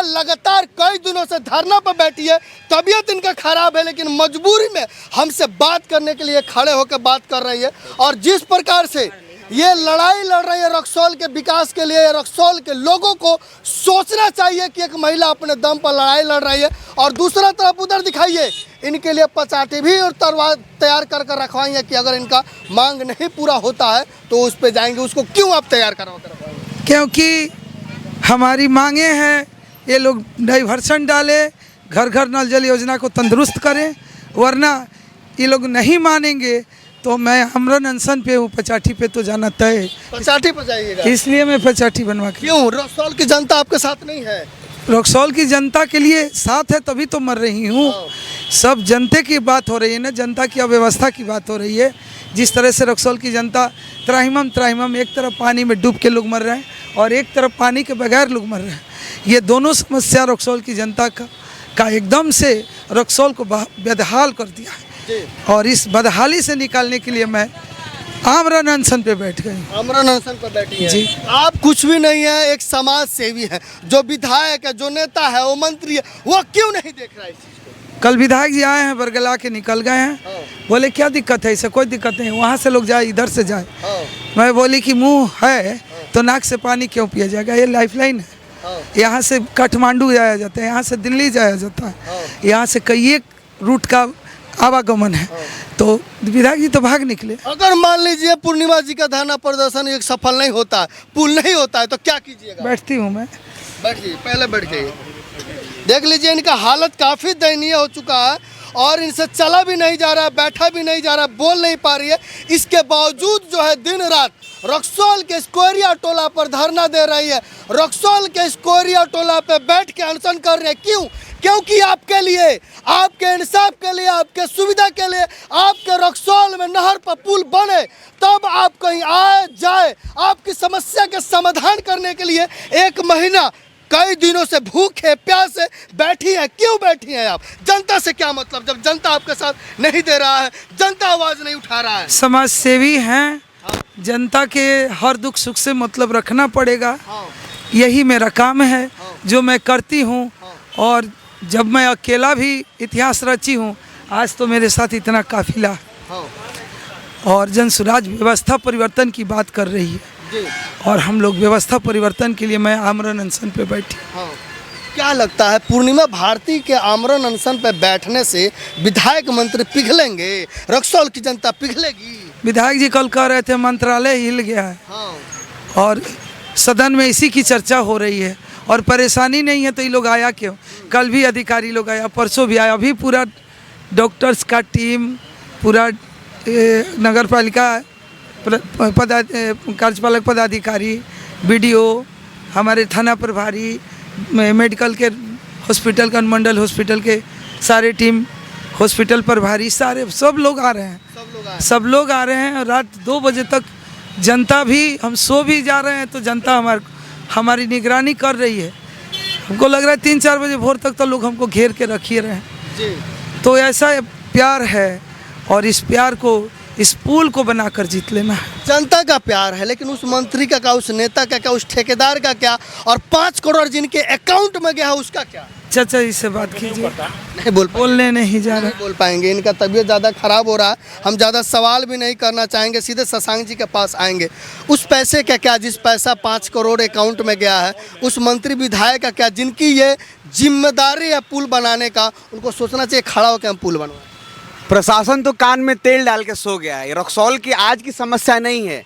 लगातार कई दिनों से धरना पर बैठी है, तबीयत इनका खराब है, लेकिन मजबूरी में हमसे बात करने के लिए खड़े होकर बात कर रही है। और जिस प्रकार से ये लड़ाई लड़ रही है रक्सौल के विकास के लिए, रक्सौल के लोगों को सोचना चाहिए कि एक महिला अपने दम पर लड़ाई लड़ रही है। और दूसरा तरफ उधर दिखाइए, इनके लिए पचाटी भी और तलवार तैयार कर कर रखवाई है कि अगर इनका मांग नहीं पूरा होता है तो उस पर जाएंगे। उसको क्यों आप तैयार करवा कर रखवाएंगे? क्योंकि हमारी मांगे हैं ये लोग डाइवर्सन डाले, घर घर नल जल योजना को तंदुरुस्त करें, वरना ये लोग नहीं मानेंगे तो मैं आमरण अनशन पे हूँ। पचाठी पे तो जाना तय है। पचाटी पर जाइएगा? इसलिए मैं पचाठी बनवा के। क्यों? रक्सौल की जनता आपके साथ नहीं है? रक्सौल की जनता के लिए साथ है तभी तो मर रही हूँ। सब जनते की बात हो रही है ना, जनता की अव्यवस्था की बात हो रही है। जिस तरह से रक्सौल की जनता त्राहिमाम एक तरफ पानी में डूब के लोग मर रहे हैं और एक तरफ पानी के बगैर लोग मर रहे हैं। ये दोनों समस्या रक्सौल की जनता का एकदम से रक्सौल को बेदहाल कर दिया है। और इस बदहाली से निकालने के लिए मैं आमरण अनशन पे बैठ गई। आमरण अनशन पर बैठी है जी। आप कुछ भी नहीं है, एक समाज सेवी है। जो विधायक है, जो नेता है, वो मंत्री है, वो क्यों नहीं देख रहा है इस चीज को? कल विधायक जी आए हैं, बरगला के निकल गए हैं। बोले क्या दिक्कत है? इसे कोई दिक्कत नहीं, वहाँ से लोग जाए, इधर से जाए। मैं बोली कि मुंह है तो नाक से पानी क्यों पिया जाएगा? ये लाइफलाइन है। यहाँ से काठमांडू जाया जाता है, यहाँ से दिल्ली जाया जाता है, यहाँ से कई एक रूट का आवागमन है। तो विधायक जी तो भाग निकले। अगर मान लीजिए पूर्णिमा जी का धरना प्रदर्शन एक सफल नहीं होता, पुल नहीं होता है, तो क्या कीजिएगा? बैठती हूँ मैं। बैठिए, पहले बैठ जाइए। देख लीजिए, इनका हालत काफ़ी दयनीय हो चुका है और इनसे चला भी नहीं जा रहा है, बैठा भी नहीं जा रहा है, बोल नहीं पा रही है। इसके बावजूद जो है दिन रात रक्सौल के स्कोरिया टोला पर धरना दे रही है। रक्सौल के स्कोरिया टोला पे बैठ के अनशन कर रहे हैं। क्यों? क्योंकि आपके लिए, आपके इंसाफ के लिए, आपके सुविधा के लिए, आपके रक्सौल में नहर पर पुल बने, तब आप कहीं आए जाए। आपकी समस्या के समाधान करने के लिए एक महीना कई दिनों से भूखे प्यासे बैठी है। क्यों बैठी हैं आप? जनता से क्या मतलब जब जनता आपके साथ नहीं दे रहा है, जनता आवाज नहीं उठा रहा है? समाज सेवी हैं, जनता के हर दुख सुख से मतलब रखना पड़ेगा। यही मेरा काम है जो मैं करती हूँ। और जब मैं अकेला भी इतिहास रची हूँ, आज तो मेरे साथ इतना काफिला और जन सुराज व्यवस्था परिवर्तन की बात कर रही है। और हम लोग व्यवस्था परिवर्तन के लिए मैं आमरण अनशन पे बैठी। क्या लगता है पूर्णिमा भारती के आमरण अनशन पे बैठने से विधायक मंत्री पिघलेंगे? रक्सौल की जनता पिघलेगी? विधायक जी कल कह रहे थे मंत्रालय हिल गया है और सदन में इसी की चर्चा हो रही है और परेशानी नहीं है तो ये लोग आया क्यों? कल भी अधिकारी लोग आया, परसों भी आया, अभी पूरा डॉक्टर्स का टीम, पूरा नगर पालिका कार्यपालक पदाधिकारी, बीडीओ, हमारे थाना प्रभारी, मेडिकल के हॉस्पिटल का अनुमंडल हॉस्पिटल के सारे टीम, हॉस्पिटल प्रभारी, सारे सब लोग आ रहे हैं। सब लोग आ रहे हैं। रात 2 बजे तक जनता भी, हम सो भी जा रहे हैं तो जनता हमारी निगरानी कर रही है। हमको लग रहा है 3-4 बजे भोर तक तो लोग हमको घेर के रख ही रहे हैं। तो ऐसा प्यार है और इस प्यार को, इस पुल को बनाकर जीत लेना है। जनता का प्यार है, लेकिन उस मंत्री का क्या, उस नेता का क्या, उस ठेकेदार का क्या, और 5 करोड़ जिनके अकाउंट में गया है उसका क्या? चाचा इससे बात कीजिए। नहीं बोलने नहीं जा रहा, नहीं बोल पाएंगे। इनका तबीयत ज़्यादा खराब हो रहा है। हम ज़्यादा सवाल भी नहीं करना चाहेंगे, सीधे शशांक जी के पास आएंगे। उस पैसे का क्या, जिस पैसा 5 करोड़ अकाउंट में गया है, उस मंत्री विधायक का क्या, जिनकी ये जिम्मेदारी है पुल बनाने का, उनको सोचना चाहिए खड़ा होकर हम पुल बनवाएं। प्रशासन तो कान में तेल डाल के सो गया है। रक्सौल की आज की समस्या नहीं है,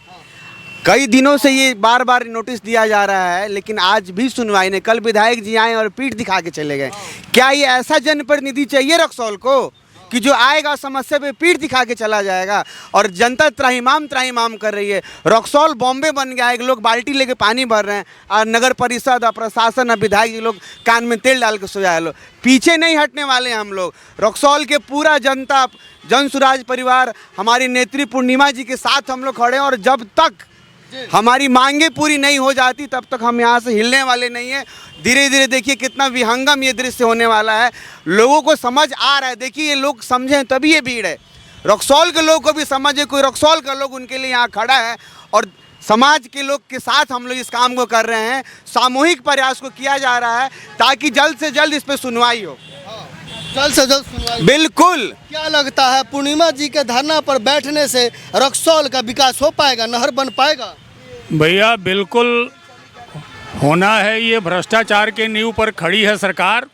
कई दिनों से ये बार बार नोटिस दिया जा रहा है, लेकिन आज भी सुनवाई नहीं। कल विधायक जी आए और पीठ दिखा के चले गए। क्या ये ऐसा जनप्रतिनिधि चाहिए रक्सौल को कि जो आएगा समस्या पे पीठ दिखा के चला जाएगा? और जनता त्राहिमाम कर रही है। रक्सौल बॉम्बे बन गया है, लोग बाल्टी लेके पानी भर रहे हैं और नगर परिषद और प्रशासन और विधायक जी लोग कान में तेल डाल के सोया लो। पीछे नहीं हटने वाले हैं हम लोग। रक्सौल के पूरा जनता, जन सुराज परिवार, हमारी नेत्री पूर्णिमा जी के साथ हम लोग खड़े हैं। और जब तक हमारी मांगे पूरी नहीं हो जाती तब तक हम यहाँ से हिलने वाले नहीं हैं। धीरे धीरे देखिए कितना विहंगम ये दृश्य होने वाला है। लोगों को समझ आ रहा है। देखिए ये लोग समझें तभी ये भीड़ है। रक्सौल के लोग को भी समझे, कोई रक्सौल का लोग उनके लिए यहाँ खड़ा है और समाज के लोग के साथ हम लोग इस काम को कर रहे हैं। सामूहिक प्रयास को किया जा रहा है ताकि जल्द से जल्द इस पे सुनवाई हो। जल्द से जल्द सुनवाई। बिल्कुल। क्या लगता है पूर्णिमा जी के धरना पर बैठने से रक्सौल का विकास हो पाएगा, नहर बन पाएगा? भैया बिल्कुल होना है। ये भ्रष्टाचार के नींव पर खड़ी है सरकार।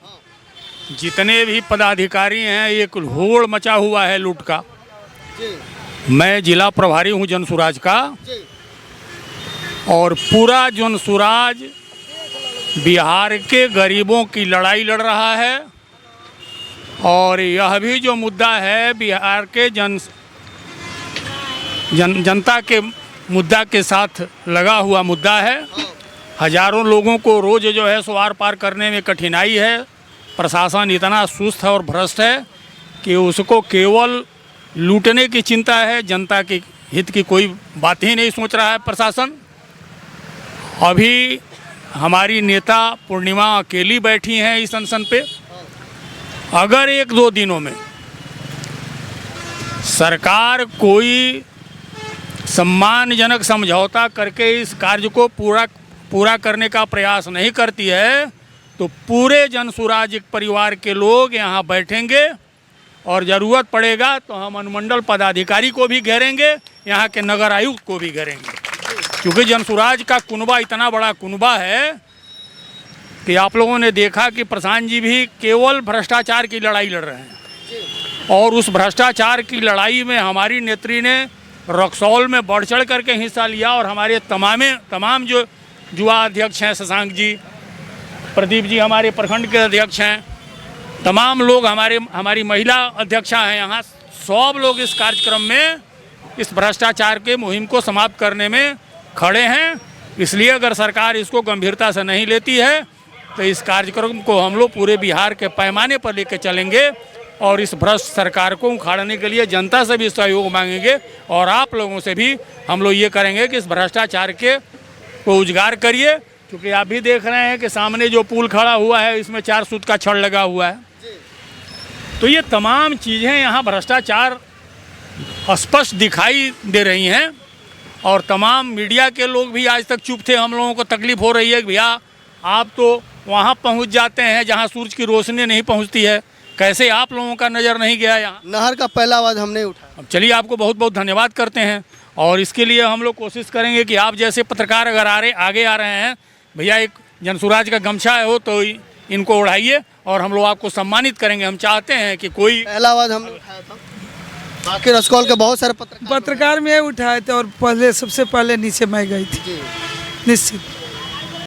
जितने भी पदाधिकारी हैं एक होड़ मचा हुआ है लूट का। मैं जिला प्रभारी हूँ जनसुराज का, और पूरा जनसुराज बिहार के गरीबों की लड़ाई लड़ रहा है। और यह भी जो मुद्दा है बिहार के जनता के मुद्दा के साथ लगा हुआ मुद्दा है। हजारों लोगों को रोज़ जो है सो आर पार करने में कठिनाई है। प्रशासन इतना सुस्त है और भ्रष्ट है कि उसको केवल लूटने की चिंता है, जनता के हित की कोई बात ही नहीं सोच रहा है प्रशासन। अभी हमारी नेता पूर्णिमा अकेली बैठी हैं इस अनशन पे। अगर 1-2 दिनों में सरकार कोई सम्मानजनक समझौता करके इस कार्य को पूरा करने का प्रयास नहीं करती है तो पूरे जनसुराज परिवार के लोग यहाँ बैठेंगे, और ज़रूरत पड़ेगा तो हम अनुमंडल पदाधिकारी को भी घेरेंगे, यहाँ के नगर आयुक्त को भी घेरेंगे। क्योंकि जनसुराज का कुनबा इतना बड़ा कुनबा है कि आप लोगों ने देखा कि प्रशांत जी भी केवल भ्रष्टाचार की लड़ाई लड़ रहे हैं। और उस भ्रष्टाचार की लड़ाई में हमारी नेत्री ने रक्सौल में बढ़ चढ़ करके हिस्सा लिया। और हमारे तमाम जो युवा अध्यक्ष हैं, शशांक जी, प्रदीप जी हमारे प्रखंड के अध्यक्ष हैं, तमाम लोग हमारी महिला अध्यक्षा हैं यहाँ, सब लोग इस कार्यक्रम में इस भ्रष्टाचार के मुहिम को समाप्त करने में खड़े हैं। इसलिए अगर सरकार इसको गंभीरता से नहीं लेती है तो इस कार्यक्रम को हम लोग पूरे बिहार के पैमाने पर लेकर चलेंगे, और इस भ्रष्ट सरकार को उखाड़ने के लिए जनता से भी सहयोग मांगेंगे। और आप लोगों से भी हम लोग ये करेंगे कि इस भ्रष्टाचार के को उजागर करिए। क्योंकि आप भी देख रहे हैं कि सामने जो पुल खड़ा हुआ है इसमें 4 सूत का छड़ लगा हुआ है। तो ये तमाम चीज़ें यहाँ भ्रष्टाचार स्पष्ट दिखाई दे रही हैं। और तमाम मीडिया के लोग भी आज तक चुप थे। हम लोगों को तकलीफ़ हो रही है कि भैया आप तो वहाँ पहुँच जाते हैं जहाँ सूरज की रोशनी नहीं पहुँचती है, कैसे आप लोगों का नज़र नहीं गया यहाँ? नहर का पहला आवाज़ हमने उठाया। अब चलिए आपको बहुत बहुत धन्यवाद करते हैं। और इसके लिए हम लोग कोशिश करेंगे कि आप जैसे पत्रकार अगर आगे आ रहे हैं, भैया एक जनसुराज का गमछा हो तो इनको उड़ाइए और हम लोग आपको सम्मानित करेंगे। हम चाहते हैं कि कोई पहला आवाज़ हमने उठाया था। बाकी रक्सौल के बहुत सारे पत्रकार में उठाए थे और सबसे पहले नीचे मैं गई थी निश्चित।